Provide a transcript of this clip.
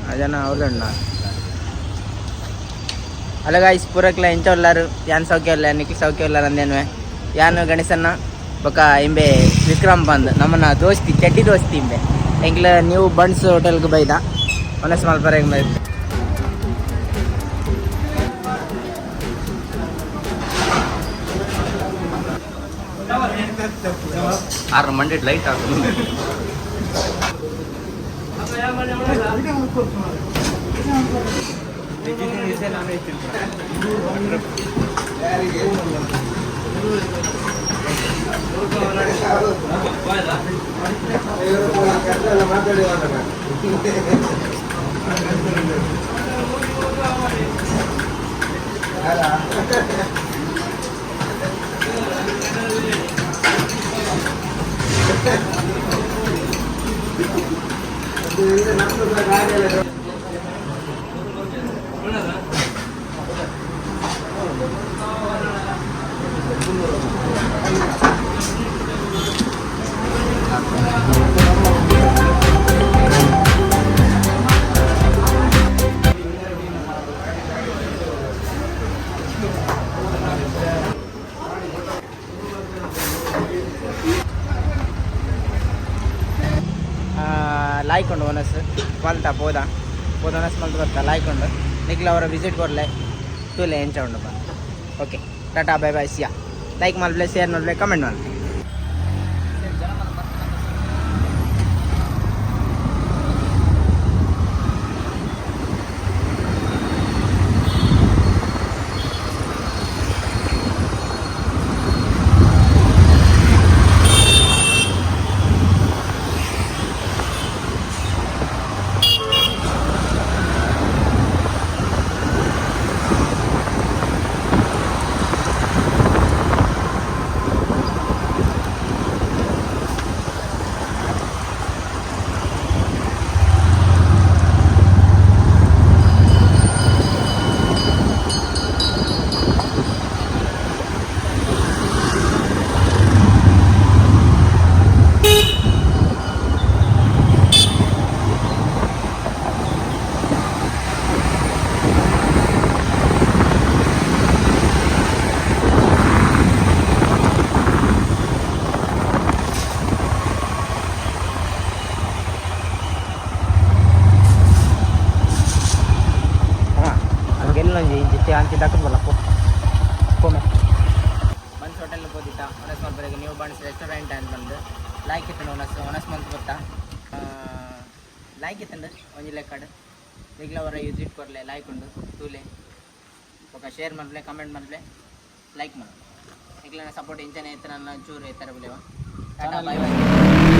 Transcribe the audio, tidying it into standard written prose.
ಅದೇನ ಅವ್ರಣ್ಣ ಅಲ್ಲ ಗಾಯ್ಸ್ ಪೂರಕ್ಲ ಎಂಚ ಉಲ್ಲಾರು ಯಾನ್ ಸೌಖ್ಯ ಇಲ್ಲ ನಿಖಿಲ್ ಸೌಖ್ಯ ಇಲ್ಲ ನಂದೇನು ಯಾನು ಗಣೇಶನ್ನ ಬೊಕ್ಕ ಇಂಬೆ ವಿಕ್ರಮ್ ಬಂದ್ ನಮ್ಮನ್ನ ದೋಸ್ತಿ ಚಡ್ಡಿ ದೋಸ್ತಿ ಇಂಬೆ ಎಂಕ್ಲ ನೀವು ಬಣ್ಸ್ ಹೋಟೆಲ್ಗೆ ಬೈದ ಮನಸ್ ಮಲ್ಪರ ಬೈ ಆರು ಮಂಡೆ ಲೈಟ್ ಆಗ್ತದೆ ಲಾಯ್ಕೊಂಡು ಒನಸ್ ಮಲ್ತ ಪೋದ ಒನಸ್ ಮಲ್ತ ಬರ್ತಾ ಲಾಯ್ಕೊಂಡು ನಿಖಿಲ್ ಅವರ ವಿಸಿಟ್ ಕೊರಲೆ ತೂಲೆ ಎಂಚ ಉಂಡು ಬಂದು ಓಕೆ ಟಾಟಾ ಬೈ ಬೈ ಸಿಯಾ ಲೈಕ್ ಮಾಡಲೇ ಶೇರ್ ಮಾಡಲೇ ಕಮೆಂಟ್ ಮಾಡಲೇ ಅಂತಿ ದಕ್ಕಲ್ಲ ಕೊಮ್ಮೆ ಬನ್ಸ್ ಹೋಟೆಲ್ ಹೋದಿತ್ತ ಒನಸ್ ಮಲ್ಪರೆಗೆ ನೀವು ಬನ್ಸ್ ರೆಸ್ಟೋರೆಂಟ್ ಅಂತ ಬಂದು ಲಾಯ್ಕ್ ಇತ್ತು ಒನಸ್ ಮಂತ್ ಗೊತ್ತಾ ಲಾಯ್ಕ್ ಇತ್ತಂಡು ಒಂಜಿ ಲೆಕ್ಕಡ್ ಈಗಲ ಅವರ ಯೂಸ್ ಕೊರಲೆ ಲಾಯ್ಕ್ ಉಂಡು ತೂಲೆ ఒక ಶೇರ್ ಮಾಡಲೇ ಕಮೆಂಟ್ ಮಾಡಲೇ ಲೈಕ್ ಮಾಡಿ ಈಗಲ ಸಪೋರ್ಟ್ ಇಂಚನೆ ಇತ್ತು ನನ್ನ ಚೂರು ಎತ್ತರ ಬಿಲೆವ ಟಾಟಾ ಬೈ ಬೈ